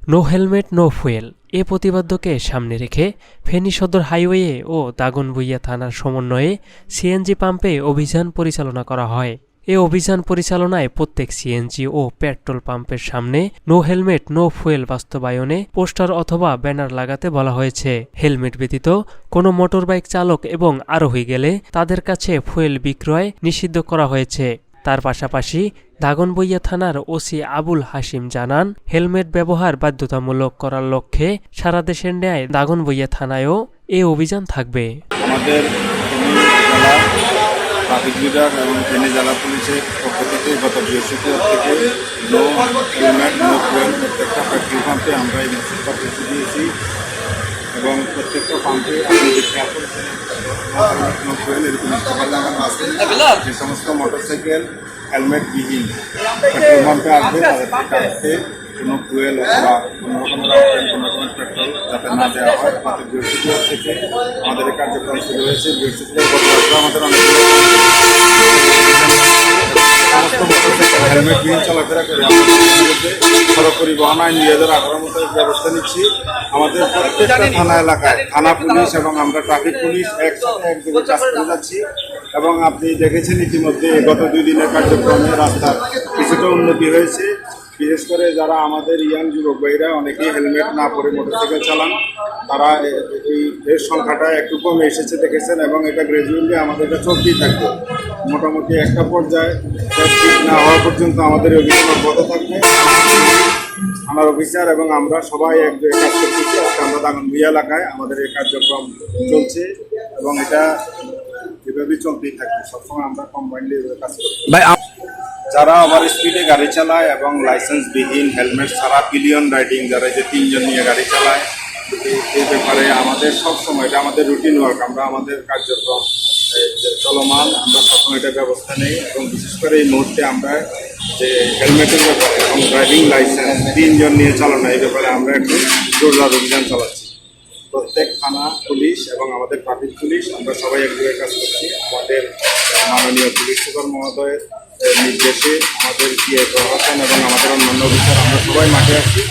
No helmet no fuel এ প্রতিপাদ্যকে সামনে রেখে ফেনী সদর হাইওয়ে ও দাগনভূঞা থানার সমন্বয়ে সিএনজি পাম্পে অভিযান পরিচালনা করা হয়। এ অভিযান পরিচালনায় প্রত্যেক সিএনজি ও পেট্রোল পাম্পের সামনে নো হেলমেট নো ফুয়েল বাস্তবায়নে পোস্টার অথবা ব্যানার লাগাতে বলা হয়েছে। হেলমেট ব্যতীত কোনো মোটরবাইক চালক এবং আরোহী গেলে তাদের কাছে ফুয়েল বিক্রয় নিষিদ্ধ করা হয়েছে। তার পাশাপাশি দাগনভূঞা থানার ওসি আবুল হাশিম জানান, হেলমেট ব্যবহার বাধ্যতামূলক করার লক্ষ্যে সারা দেশের ন্যায় দাগনভূঞা থানায়ও এ অভিযান থাকবে। আমাদের জেলা ট্রাফিক বিভাগ এবং ফেনী জেলা পুলিশের পক্ষ থেকে গত বৃহস্পতিবার থেকে নো হেলমেট নো ফুয়েল প্রত্যেকটা পেট্রোল পাম্পে আমরা এই মেসেজটা পৌঁছে দিয়েছি এবং প্রত্যেকটা পাম্পে আপনি যে খেয়াল করেছেন নো ফুয়েল এরকম ইস্তেমাল লাগানো আছে। যে সমস্ত মোটরসাইকেল হেলমেটবিহীন পেট্রোল পাম্পে আসবে তাদেরকে কোনো ফুয়েল অথবা কোনো রকমের কোনো রকমের পেট্রোল যাতে না দেওয়া হয়। তাতে বৃহস্পতিবার থেকে আমাদের এই কার্যক্রম শুরু হয়েছে। বৃহস্পতিবার গতকালও আমাদের অনেকগুলো সমস্ত মোটরসাইকেল হেলমেটবিহীন চলাফেরা করে সড়ক পরিবহন আইন 2018 মতো ব্যবস্থা নিচ্ছি। আমাদের প্রত্যেকটা থানা এলাকায় থানা পুলিশ এবং আমরা ট্রাফিক পুলিশ একসাথে একযোগে কাজ করে যাচ্ছি এবং আপনি দেখেছেন ইতিমধ্যে গত 2 দিনের কার্যক্রমে রাস্তার কিছুটা উন্নতি হয়েছে। বিশেষ করে যারা আমাদের ইয়াং যুবক ভাইরা অনেকেই হেলমেট না পরে মোটরসাইকেল চালান, তারা এর সংখ্যাটা একটু কমে এসেছে দেখেছেন এবং এটা গ্র্যাজুয়ালি আমাদের এটা চলতেই থাকবে। মোটামুটি একটা পর্যায়ে ঠিক না হওয়া পর্যন্ত আমাদের অভিযান অব্যাহত থাকবে। আমার অফিসার এবং আমরা সবাই এক কাজ করতেছি। আজকে আমরা দাগনভূঞা এলাকায় আমাদের এই কার্যক্রম চলছে এবং এটা এভাবেই চলতেই থাকবে। সবসময় আমরা কম্বাইন্ডলি কাজ করছি। যারা ওভার স্পিডে গাড়ি চালায় এবং লাইসেন্সবিহীন হেলমেট ছাড়া পিলিয়ন রাইডিং, যারা যে 3 জন নিয়ে গাড়ি চালায়, এই ব্যাপারে আমাদের সবসময় এটা আমাদের রুটিন ওয়ার্ক। আমরা আমাদের কার্যক্রম চলমান, আমরা সবসময় এটা ব্যবস্থা নেই এবং বিশেষ করে এই মুহূর্তে আমরা যে হেলমেটের ব্যাপারে এবং ড্রাইভিং লাইসেন্স 3 জন নিয়ে চালানো এই ব্যাপারে আমরা একটু জোরদার অভিযান চালাচ্ছি। প্রত্যেক থানা পুলিশ এবং আমাদের ট্রাফিক পুলিশ আমরা সবাই একযোগে কাজ করছি। আমাদের মাননীয় পুলিশ সুপার মহোদয়ের নির্দেশে আমাদের PA প্রশাসন এবং আমাদের অন্যান্য অফিসার আমরা সবাই মাঠে আছি।